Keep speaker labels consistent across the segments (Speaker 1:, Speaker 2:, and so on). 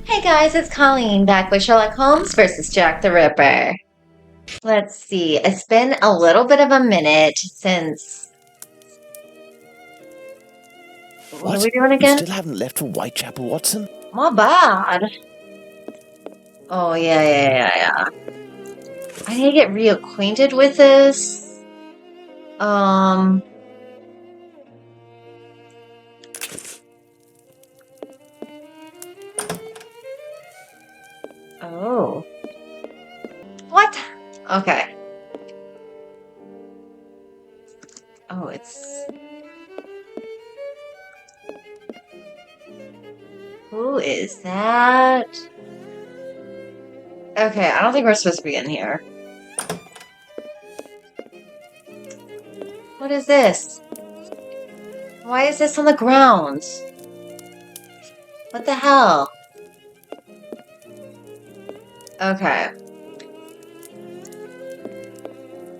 Speaker 1: Hey guys, it's Colleen back with Sherlock Holmes versus Jack the Ripper. Let's see, it's been a little bit of a minute since. What are we doing
Speaker 2: You
Speaker 1: again?
Speaker 2: still haven't left for Whitechapel, Watson?
Speaker 1: My bad. Oh, yeah. I need to get reacquainted with this. Um. Oh. What? Okay. Oh, it's. Who is that? Okay, I don't think we're supposed to be in here. What is this? Why is this on the ground? What the hell? Okay.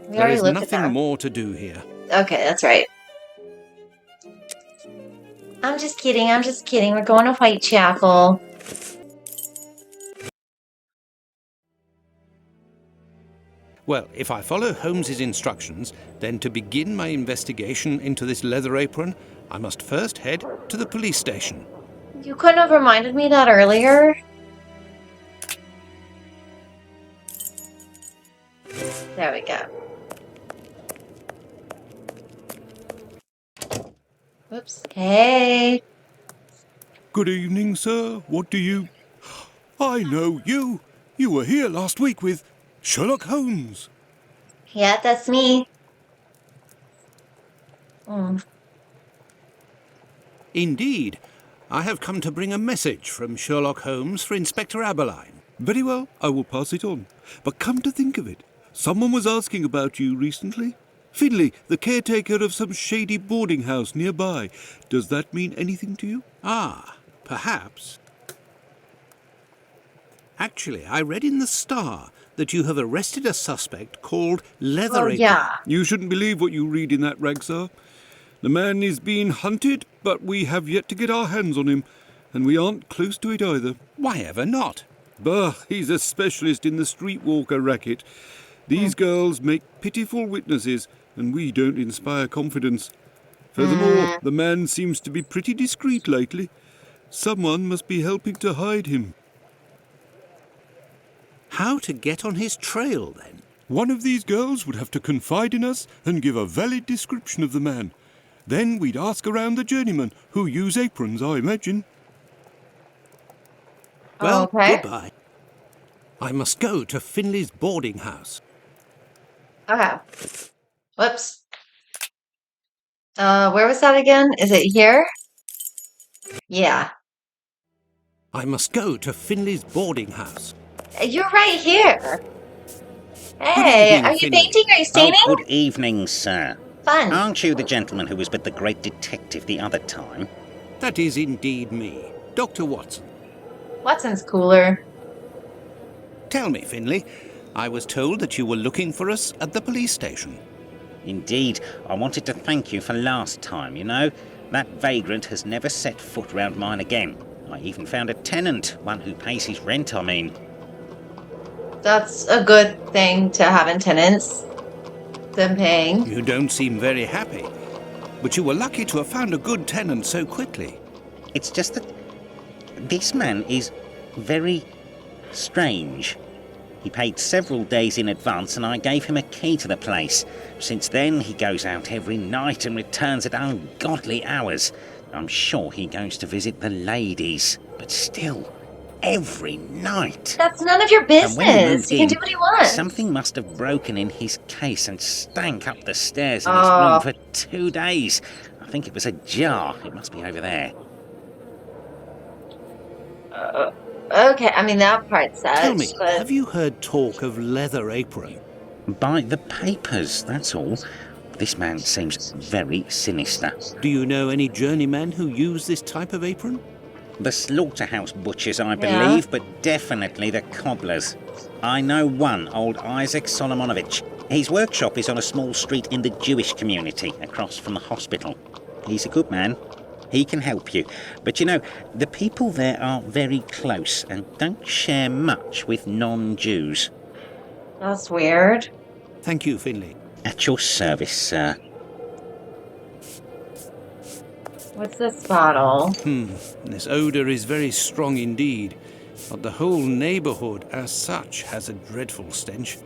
Speaker 1: We
Speaker 3: There
Speaker 1: already
Speaker 3: is
Speaker 1: looked at
Speaker 3: nothing
Speaker 1: that.
Speaker 3: more to do here.
Speaker 1: Okay, that's right. I'm just kidding. We're going to Whitechapel.
Speaker 3: Well, if I follow Holmes's instructions, then to begin my investigation into this leather apron, I must first head to the police station.
Speaker 1: You couldn't have reminded me that earlier? There we go. Whoops. Hey.
Speaker 4: Good evening, sir. What do you... I know you. You were here last week with Sherlock Holmes.
Speaker 1: Yeah, that's me. Mm.
Speaker 3: Indeed, I have come to bring a message from Sherlock Holmes for Inspector Aberline.
Speaker 4: Very well, I will pass it on. But come to think of it, someone was asking about you recently. Finley, the caretaker of some shady boarding house nearby. Does that mean anything to you?
Speaker 3: Ah, perhaps. Actually, I read in the Star that you have arrested a suspect called Leather
Speaker 1: Oh,
Speaker 3: Apron.
Speaker 1: yeah.
Speaker 4: You shouldn't believe what you read in that rag, sir. The man is being hunted, but we have yet to get our hands on him, and we aren't close to it either.
Speaker 3: Why ever not?
Speaker 4: Bah, he's a specialist in the streetwalker racket. These girls make pitiful witnesses, and we don't inspire confidence. Furthermore, the man seems to be pretty discreet lately. Someone must be helping to hide him.
Speaker 3: How to get on his trail, then?
Speaker 4: One of these girls would have to confide in us and give a valid description of the man. Then we'd ask around the journeymen, who use aprons, I imagine.
Speaker 3: Well,
Speaker 1: Okay.
Speaker 3: goodbye. I must go to Finley's boarding house.
Speaker 1: Okay. Whoops. Where was that again? Is it here? Yeah.
Speaker 3: I must go to Finley's boarding house.
Speaker 1: You're right here. Hey,
Speaker 3: evening,
Speaker 1: are you
Speaker 3: Finley.
Speaker 1: painting? Are you
Speaker 5: Oh,
Speaker 1: staining?
Speaker 5: good evening, sir.
Speaker 1: Fun.
Speaker 5: Aren't you the gentleman who was with the great detective the other time?
Speaker 3: That is indeed me, Dr. Watson.
Speaker 1: Watson's cooler.
Speaker 3: Tell me, Finley, I was told that you were looking for us at the police station.
Speaker 5: Indeed, I wanted to thank you for last time, you know. That vagrant has never set foot round mine again. I even found a tenant, one who pays his rent, I mean.
Speaker 1: That's a good thing to have in tenants. Them paying.
Speaker 3: You don't seem very happy, but you were lucky to have found a good tenant so quickly.
Speaker 5: It's just that this man is very strange. He paid several days in advance and I gave him a key to the place. Since then, he goes out every night and returns at ungodly hours. I'm sure he goes to visit the ladies, but still, every night.
Speaker 1: That's none of your
Speaker 5: And when he
Speaker 1: business.
Speaker 5: moved
Speaker 1: You can
Speaker 5: in,
Speaker 1: do what he wants.
Speaker 5: something must have broken in his case and stank up the stairs in his
Speaker 1: Oh.
Speaker 5: room for 2 days. I think it was a jar. It must be over there.
Speaker 1: Okay, I mean, that part's sad.
Speaker 3: Tell me,
Speaker 1: but...
Speaker 3: have you heard talk of Leather Apron?
Speaker 5: By the papers, that's all. This man seems very sinister.
Speaker 3: Do you know any journeymen who use this type of apron?
Speaker 5: The slaughterhouse butchers, I
Speaker 1: Yeah.
Speaker 5: believe, but definitely the cobblers. I know one, old Isaac Solomonovich. His workshop is on a small street in the Jewish community, across from the hospital. He's a good man. He can help you. But you know, the people there are very close and don't share much with non-Jews.
Speaker 1: That's weird.
Speaker 3: Thank you, Finley.
Speaker 5: At your service, sir.
Speaker 1: What's this bottle?
Speaker 3: This odour is very strong indeed, but the whole neighbourhood as such has a dreadful stench.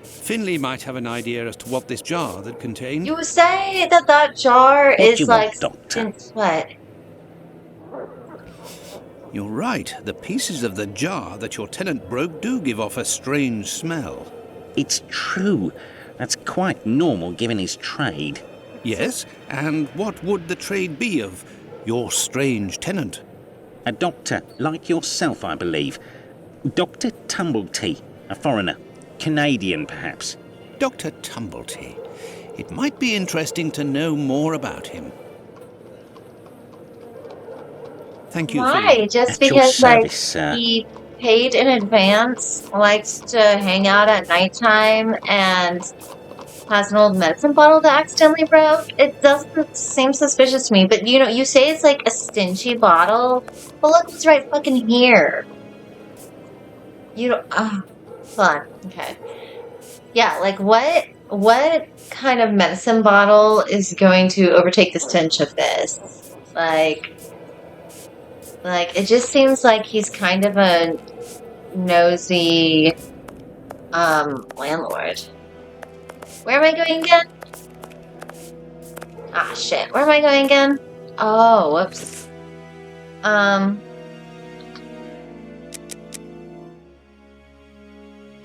Speaker 3: Finley might have an idea as to what this jar that contained.
Speaker 1: You say that jar
Speaker 5: What
Speaker 1: is
Speaker 5: do you
Speaker 1: like
Speaker 5: want, Doctor?
Speaker 1: what?
Speaker 3: You're right, the pieces of the jar that your tenant broke do give off a strange smell.
Speaker 5: It's true. That's quite normal given his trade.
Speaker 3: Yes, and what would the trade be of your strange tenant?
Speaker 5: A doctor, like yourself, I believe. Dr. Tumblety, a foreigner. Canadian, perhaps.
Speaker 3: Dr. Tumblety. It might be interesting to know more about him. Thank you,
Speaker 1: Why?
Speaker 3: Finley.
Speaker 1: Just
Speaker 5: At your
Speaker 1: because
Speaker 5: service, sir.
Speaker 1: he paid in advance, likes to hang out at nighttime, and has an old medicine bottle that accidentally broke? It doesn't seem suspicious to me. But you say it's like a stingy bottle, but look what's right fucking here. You don't. Hold on. Okay. Yeah, like what kind of medicine bottle is going to overtake the stench of this? Like it just seems like he's kind of a nosy landlord. Where am I going again? Ah shit, where am I going again? Oh, whoops.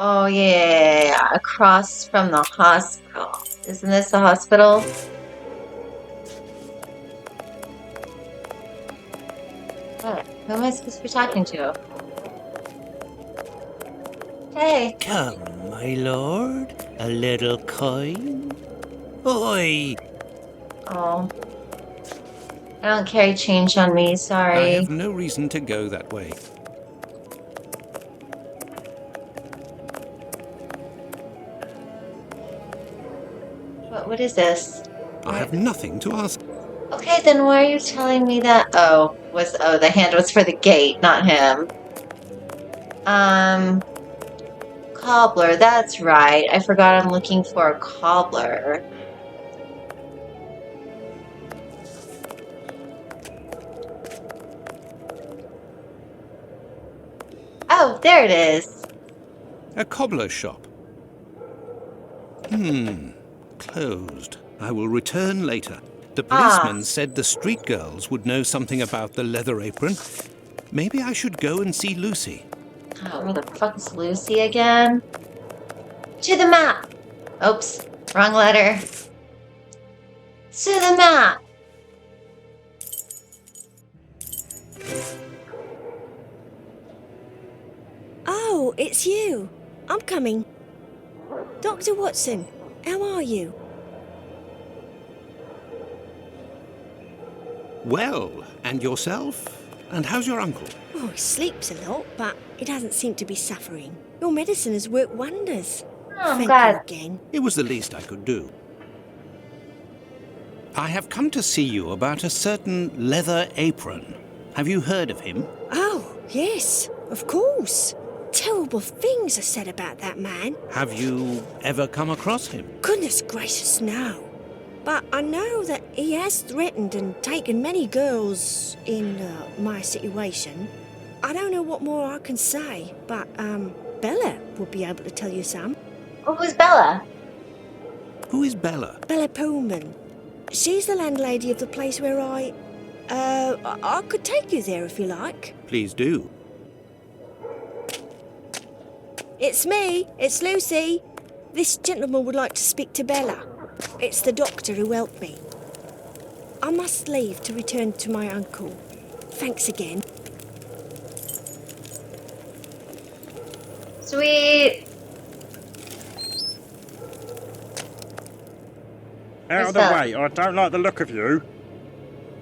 Speaker 1: Oh yeah, across from the hospital. Isn't this the hospital? What? Who am I supposed to be talking to? Hey.
Speaker 2: Come, my lord, a little coin. Oi!
Speaker 1: Oh. I don't carry change on me,
Speaker 3: I
Speaker 1: sorry.
Speaker 3: have no reason to go that way.
Speaker 1: What is this?
Speaker 3: I have nothing to ask.
Speaker 1: Okay, then why are you telling me that? Oh, the hand was for the gate, not him. Cobbler, that's right. I forgot I'm looking for a cobbler. Oh, there it is.
Speaker 3: A cobbler's shop. Closed. I will return later. The policeman said the street girls would know something about the leather apron. Maybe I should go and see Lucy.
Speaker 1: Oh, where the fuck is Lucy again? To the map! Oops, wrong letter. To the map!
Speaker 6: Oh, it's you. I'm coming. Dr. Watson, how are you?
Speaker 3: Well, and yourself? And how's your uncle?
Speaker 6: Oh, he sleeps a lot, but he doesn't seem to be suffering. Your medicine has worked wonders.
Speaker 1: Oh,
Speaker 6: Thank
Speaker 1: God.
Speaker 6: you again.
Speaker 3: It was the least I could do. I have come to see you about a certain leather apron. Have you heard of him?
Speaker 6: Oh, yes, of course. Terrible things are said about that man.
Speaker 3: Have you ever come across him?
Speaker 6: Goodness gracious, no. But I know that he has threatened and taken many girls in my situation. I don't know what more I can say, but Bella would be able to tell you some.
Speaker 1: Oh, who's Bella?
Speaker 3: Who is Bella?
Speaker 6: Bella Pullman. She's the landlady of the place where I could take you there if you like.
Speaker 3: Please do.
Speaker 6: It's me. It's Lucy. This gentleman would like to speak to Bella. It's the doctor who helped me. I must leave to return to my uncle. Thanks again.
Speaker 1: Sweet.
Speaker 7: Out
Speaker 1: What's
Speaker 7: of the
Speaker 1: that?
Speaker 7: way, I don't like the look of you.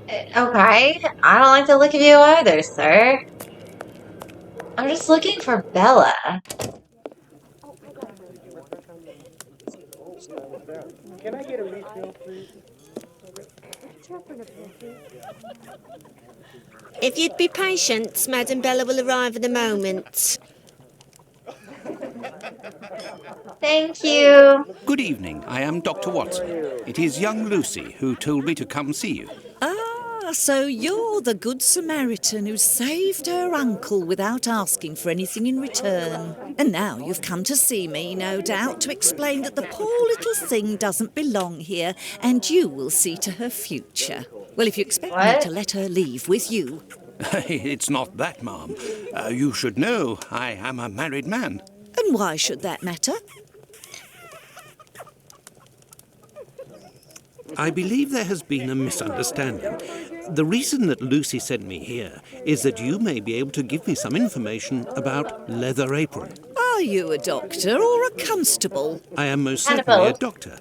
Speaker 1: Okay. I don't like the look of you either, sir. I'm just looking for Bella.
Speaker 6: If you'd be patient, Madam Bella will arrive in a moment.
Speaker 1: Thank you.
Speaker 3: Good evening. I am Dr. Watson. It is young Lucy who told me to come see you.
Speaker 8: Ah, so you're the Good Samaritan who saved her uncle without asking for anything in return. And now you've come to see me, no doubt, to explain that the poor little thing doesn't belong here, and you will see to her future. Well, if you expect me
Speaker 1: What?
Speaker 8: to let her leave with you...
Speaker 3: It's not that, ma'am. You should know I am a married man.
Speaker 8: And why should that matter?
Speaker 2: I believe there has been a misunderstanding. The reason that Lucy sent me here is that you may be able to give me some information about Leather Apron.
Speaker 8: Are you a doctor or a constable?
Speaker 2: I am most
Speaker 1: Kind of
Speaker 2: certainly a
Speaker 1: both.
Speaker 2: doctor,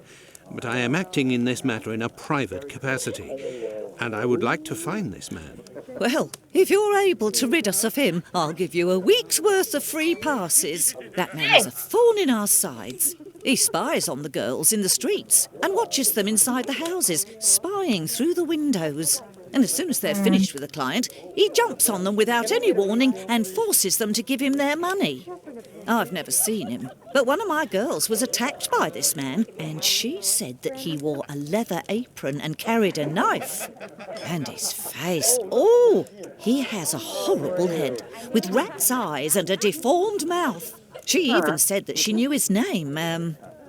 Speaker 2: but I am acting in this matter in a private capacity, and I would like to find this man.
Speaker 8: Well, if you're able to rid us of him, I'll give you a week's worth of free passes. That man's a thorn in our sides. He spies on the girls in the streets and watches them inside the houses, spying through the windows. And as soon as they're finished with a client, he jumps on them without any warning and forces them to give him their money. I've never seen him, but one of my girls was attacked by this man, and she said that he wore a leather apron and carried a knife. And his face, oh, he has a horrible head with rat's eyes and a deformed mouth. She even said that she knew his name,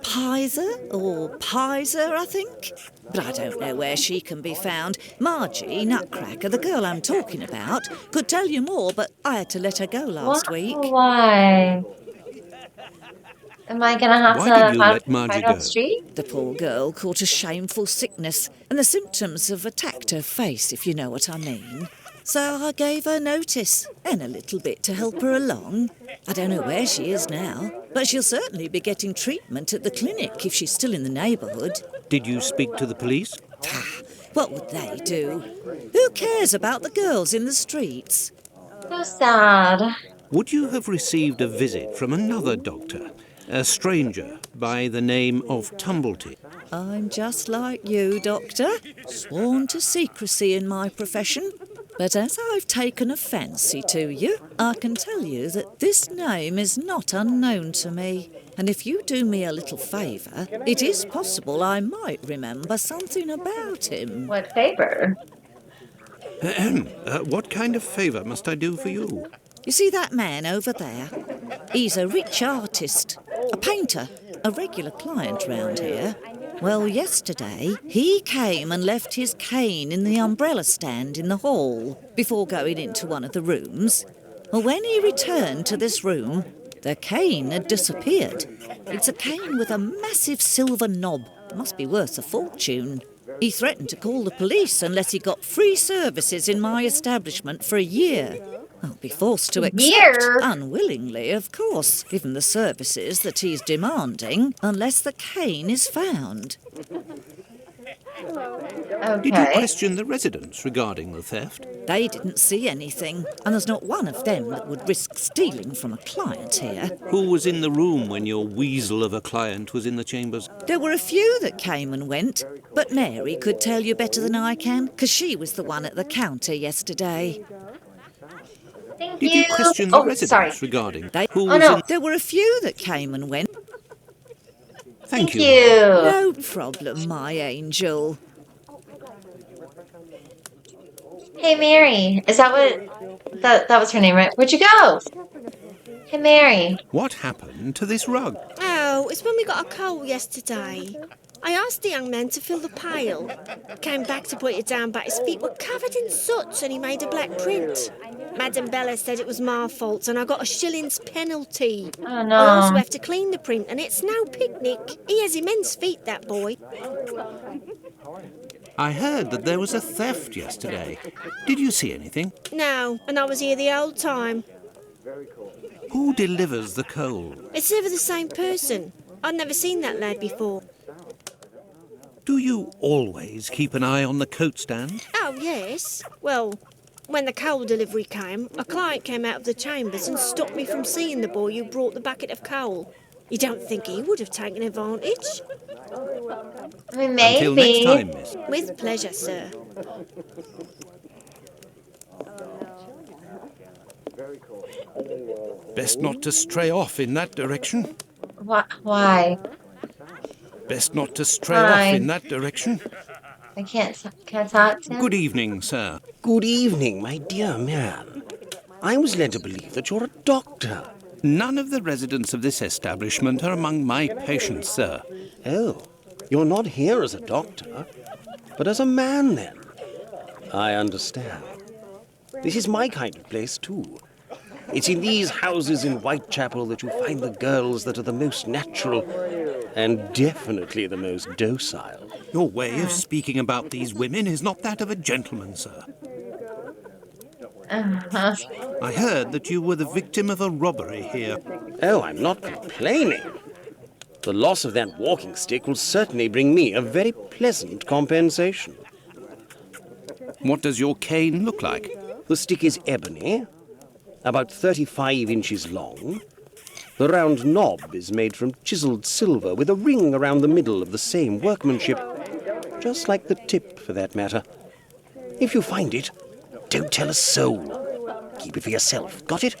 Speaker 8: Pizer or Pizer, I think. But I don't know where she can be found. Margie, Nutcracker, the girl I'm talking about, could tell you more, but I had to let her go last week.
Speaker 1: Why? Am I gonna have
Speaker 2: Why
Speaker 1: to
Speaker 2: did you
Speaker 1: find
Speaker 2: let Margie
Speaker 1: out
Speaker 2: go?
Speaker 1: the street?
Speaker 8: The poor girl caught a shameful sickness, and the symptoms have attacked her face, if you know what I mean. So I gave her notice, and a little bit to help her along. I don't know where she is now, but she'll certainly be getting treatment at the clinic if she's still in the neighbourhood.
Speaker 2: Did you speak to the police?
Speaker 8: What would they do? Who cares about the girls in the streets?
Speaker 1: So sad.
Speaker 2: Would you have received a visit from another doctor, a stranger by the name of Tumblety?
Speaker 8: I'm just like you, Doctor, sworn to secrecy in my profession. But as I've taken a fancy to you, I can tell you that this name is not unknown to me. And if you do me a little favour, it is possible I might remember something about him.
Speaker 1: What favor?
Speaker 2: What kind of favour must I do for you?
Speaker 8: You see that man over there? He's a rich artist, a painter, a regular client round here. Well, yesterday, he came and left his cane in the umbrella stand in the hall before going into one of the rooms. Well, when he returned to this room, the cane had disappeared. It's a cane with a massive silver knob. It must be worth a fortune. He threatened to call the police unless he got free services in my establishment for a year. I'll be forced to accept,
Speaker 1: Year?
Speaker 8: unwillingly, of course, given the services that he's demanding, unless the cane is found.
Speaker 2: Did you
Speaker 1: Okay.
Speaker 2: question the residents regarding the theft?
Speaker 8: They didn't see anything, and there's not one of them that would risk stealing from a client here.
Speaker 2: Who was in the room when your weasel of a client was in the chambers?
Speaker 8: There were a few that came and went, but Mary could tell you better than I can, because she was the one at the counter yesterday.
Speaker 1: Thank
Speaker 2: Did you question the residents
Speaker 1: sorry.
Speaker 2: regarding
Speaker 8: They,
Speaker 2: who
Speaker 1: Oh,
Speaker 2: was
Speaker 1: no.
Speaker 2: in...
Speaker 8: There were a few that came and went.
Speaker 2: Thank you.
Speaker 8: No problem, my angel.
Speaker 1: Hey, Mary. Is that what... That was her name, right? Where'd you go? Hey, Mary.
Speaker 2: What happened to this rug?
Speaker 6: Oh, it's when we got a coal yesterday. I asked the young man to fill the pail. Came back to put it down, but his feet were covered in soot and he made a black print. Madam Bella said it was my fault and I got a shilling's penalty.
Speaker 1: Oh, no.
Speaker 6: I also have to clean the print and it's no picnic. He has immense feet, that boy.
Speaker 2: I heard that there was a theft yesterday. Did you see anything?
Speaker 6: No, and I was here the whole time.
Speaker 2: Who delivers the coal?
Speaker 6: It's never the same person. I'd never seen that lad before.
Speaker 2: Do you always keep an eye on the coat stand?
Speaker 6: Oh, yes. Well, when the coal delivery came, a client came out of the chambers and stopped me from seeing the boy who brought the bucket of coal. You don't think he would have taken advantage?
Speaker 1: I mean,
Speaker 3: Until next
Speaker 1: maybe.
Speaker 3: time, miss.
Speaker 6: With pleasure, sir.
Speaker 3: Best not to stray off in that direction.
Speaker 1: Why?
Speaker 3: Best not to stray off in
Speaker 1: Fine.
Speaker 3: that direction.
Speaker 1: I can't talk to him.
Speaker 3: Good evening, sir.
Speaker 9: Good evening, my dear man. I was led to believe that you're a doctor.
Speaker 3: None of the residents of this establishment are among my patients, sir.
Speaker 9: Oh, you're not here as a doctor, but as a man, then. I understand. This is my kind of place, too. It's in these houses in Whitechapel that you find the girls that are the most natural and definitely the most docile.
Speaker 3: Your way of speaking about these women is not that of a gentleman, sir.
Speaker 1: Uh-huh.
Speaker 3: I heard that you were the victim of a robbery here.
Speaker 9: Oh, I'm not complaining. The loss of that walking stick will certainly bring me a very pleasant compensation.
Speaker 3: What does your cane look like?
Speaker 9: The stick is ebony, about 35 inches long. The round knob is made from chiseled silver with a ring around the middle of the same workmanship, just like the tip, for that matter. If you find it, don't tell a soul. Keep it for yourself. Got it?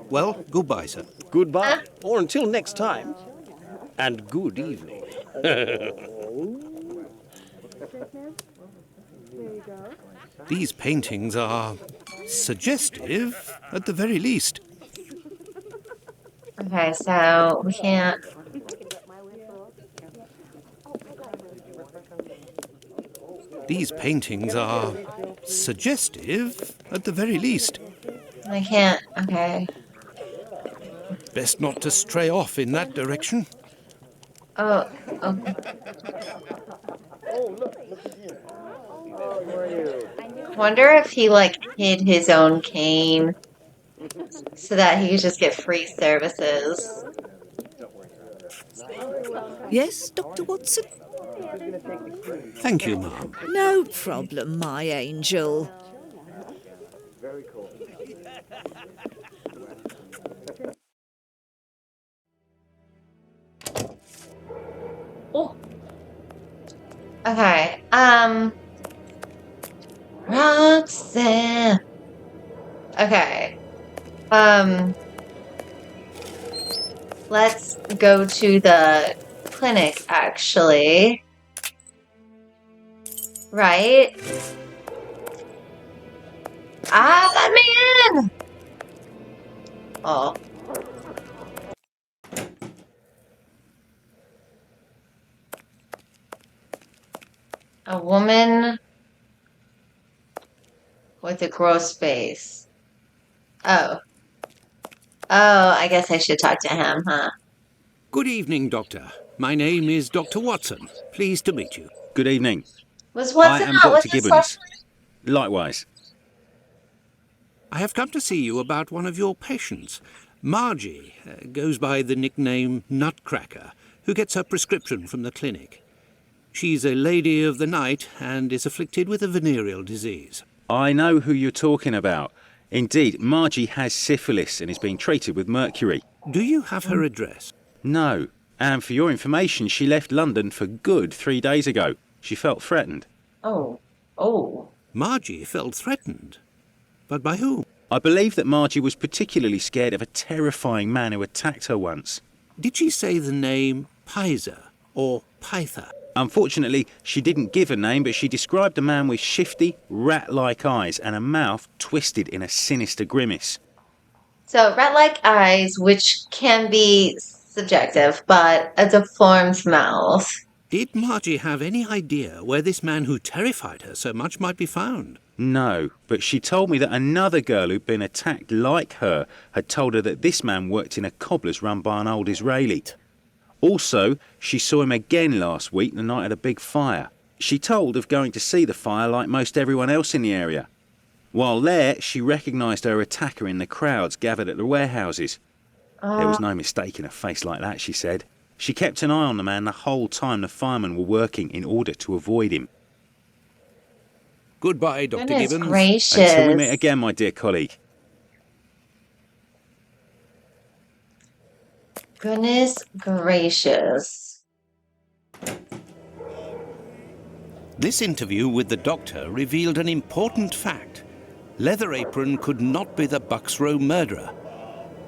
Speaker 3: Well, goodbye, sir.
Speaker 9: Goodbye, or until next time. And good evening.
Speaker 3: These paintings are suggestive, at the very least.
Speaker 1: Okay, so we can't.
Speaker 3: These paintings are suggestive, at the very least.
Speaker 1: I can't. Okay.
Speaker 3: Best not to stray off in that direction.
Speaker 1: Oh. Okay. Wonder if he hid his own cane so that he could just get free services.
Speaker 8: Yes, Dr. Watson?
Speaker 3: Thank you, ma'am.
Speaker 8: No problem, my angel.
Speaker 1: Oh. Okay. Roxanne. Okay. Let's go to the clinic, actually. Right? Let me in! Oh. A woman with a gross face. Oh. Oh, I guess I should talk to him, huh?
Speaker 3: Good evening, Doctor. My name is Dr. Watson. Pleased to meet you.
Speaker 10: Good evening.
Speaker 1: What's
Speaker 10: I
Speaker 1: it
Speaker 10: am
Speaker 1: not?
Speaker 10: Dr.
Speaker 1: What's this
Speaker 10: Gibbons. Likewise.
Speaker 3: I have come to see you about one of your patients. Margie goes by the nickname Nutcracker, who gets her prescription from the clinic. She's a lady of the night and is afflicted with a venereal disease.
Speaker 10: I know who you're talking about. Indeed, Margie has syphilis and is being treated with mercury.
Speaker 3: Do you have her address?
Speaker 10: No. And for your information, she left London for good 3 days ago. She felt threatened.
Speaker 1: Oh. Oh.
Speaker 3: Margie felt threatened. But by whom?
Speaker 10: I believe that Margie was particularly scared of a terrifying man who attacked her once.
Speaker 3: Did she say the name Pizer or Pyther?
Speaker 10: Unfortunately, she didn't give a name, but she described a man with shifty, rat-like eyes and a mouth twisted in a sinister grimace.
Speaker 1: So, rat-like eyes, which can be subjective, but a deformed mouth.
Speaker 3: Did Margie have any idea where this man who terrified her so much might be found?
Speaker 10: No, but she told me that another girl who'd been attacked like her had told her that this man worked in a cobbler's run by an old Israeli. Also, she saw him again last week, the night of the big fire. She told of going to see the fire like most everyone else in the area. While there, she recognised her attacker in the crowds gathered at the warehouses. There was no mistaking a face like that, she said. She kept an eye on the man the whole time the firemen were working in order to avoid him.
Speaker 3: Goodbye, Dr.
Speaker 1: Goodness
Speaker 3: Gibbons.
Speaker 1: gracious.
Speaker 10: Until we meet again, my dear colleague.
Speaker 1: Goodness gracious.
Speaker 2: This interview with the doctor revealed an important fact. Leather Apron could not be the Bucks Row murderer.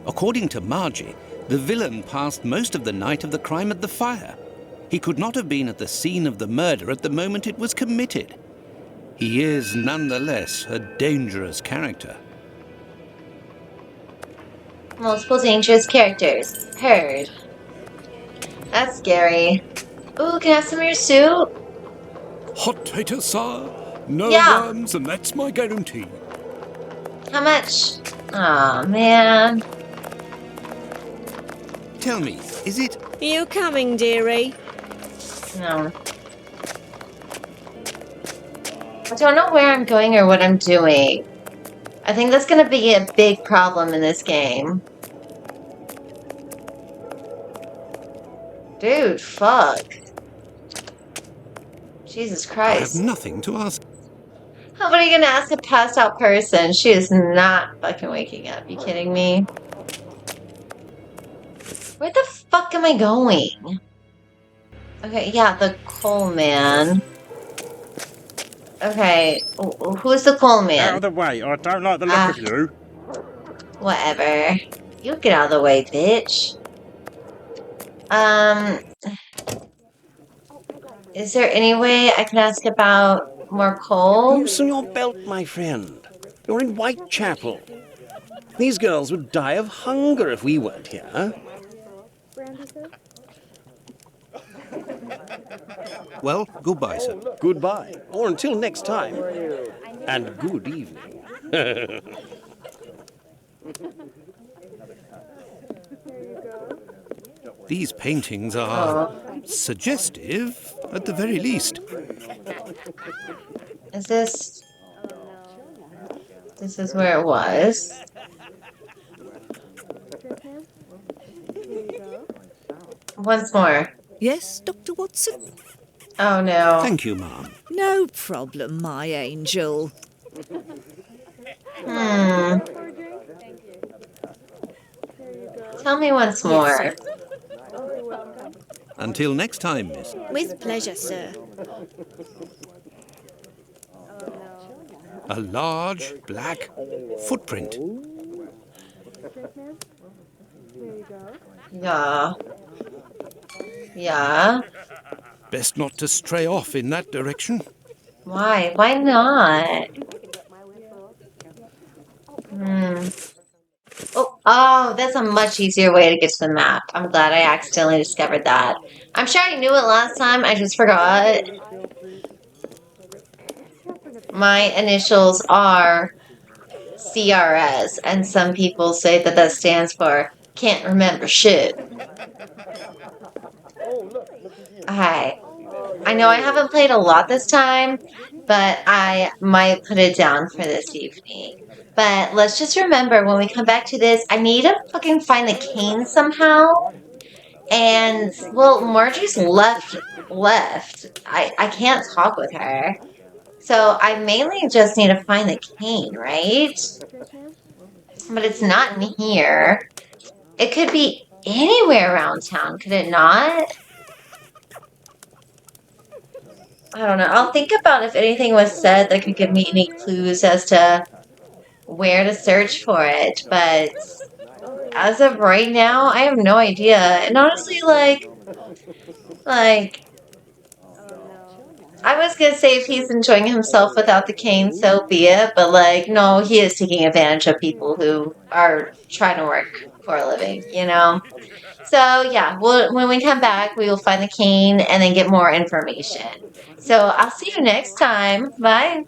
Speaker 2: According to Margie, the villain passed most of the night of the crime at the fire. He could not have been at the scene of the murder at the moment it was committed. He is, nonetheless, a dangerous character.
Speaker 1: Multiple dangerous characters. Heard. That's scary. Ooh, can I have some of your soup?
Speaker 4: Hot tater, sir. No
Speaker 1: Yeah.
Speaker 4: worms, and that's my guarantee.
Speaker 1: How much? Aw, man.
Speaker 2: Tell me, is it...
Speaker 6: You coming, dearie?
Speaker 1: No. I don't know where I'm going or what I'm doing. I think that's gonna be a big problem in this game. Dude, fuck. Jesus
Speaker 2: I have
Speaker 1: Christ.
Speaker 2: nothing to ask.
Speaker 1: How are you gonna ask a passed out person? She is not fucking waking up. You kidding me? Where the fuck am I going? Okay, yeah, the coal man. Okay, who's the coal
Speaker 7: Out of
Speaker 1: man?
Speaker 7: the way. I don't like the look of you.
Speaker 1: Whatever. You get out of the way, bitch. Is there any way I can ask about more coal?
Speaker 9: Loosen your belt, my friend. You're in Whitechapel. These girls would die of hunger if we weren't here.
Speaker 2: Well, goodbye, sir.
Speaker 9: Goodbye, or until next time. And good evening.
Speaker 2: These paintings are suggestive, at the very least.
Speaker 1: Is this... This is where it was. Once more.
Speaker 8: Yes, Dr. Watson?
Speaker 1: Oh no.
Speaker 2: Thank you, ma'am.
Speaker 8: No problem, my angel.
Speaker 1: Tell me once more.
Speaker 2: Until next time, miss.
Speaker 6: With pleasure, sir.
Speaker 2: A large black footprint.
Speaker 1: Yeah. Yeah.
Speaker 2: Best not to stray off in that direction.
Speaker 1: Why? Why not? Oh, that's a much easier way to get to the map. I'm glad I accidentally discovered that. I'm sure I knew it last time, I just forgot. My initials are CRS, and some people say that that stands for can't remember shit. Hi. I know I haven't played a lot this time, but I might put it down for this evening. But let's just remember, when we come back to this, I need to fucking find the cane somehow. And, well, Margie's left. I can't talk with her. So I mainly just need to find the cane, right? But it's not in here. It could be anywhere around town, could it not? I don't know. I'll think about if anything was said that could give me any clues as to where to search for it. But as of right now, I have no idea. And honestly, like, I was gonna say if he's enjoying himself without the cane, so be it. But like, no, he is taking advantage of people who are trying to work for a living, you know? So yeah, when we come back, we will find the cane and then get more information. So I'll see you next time. Bye.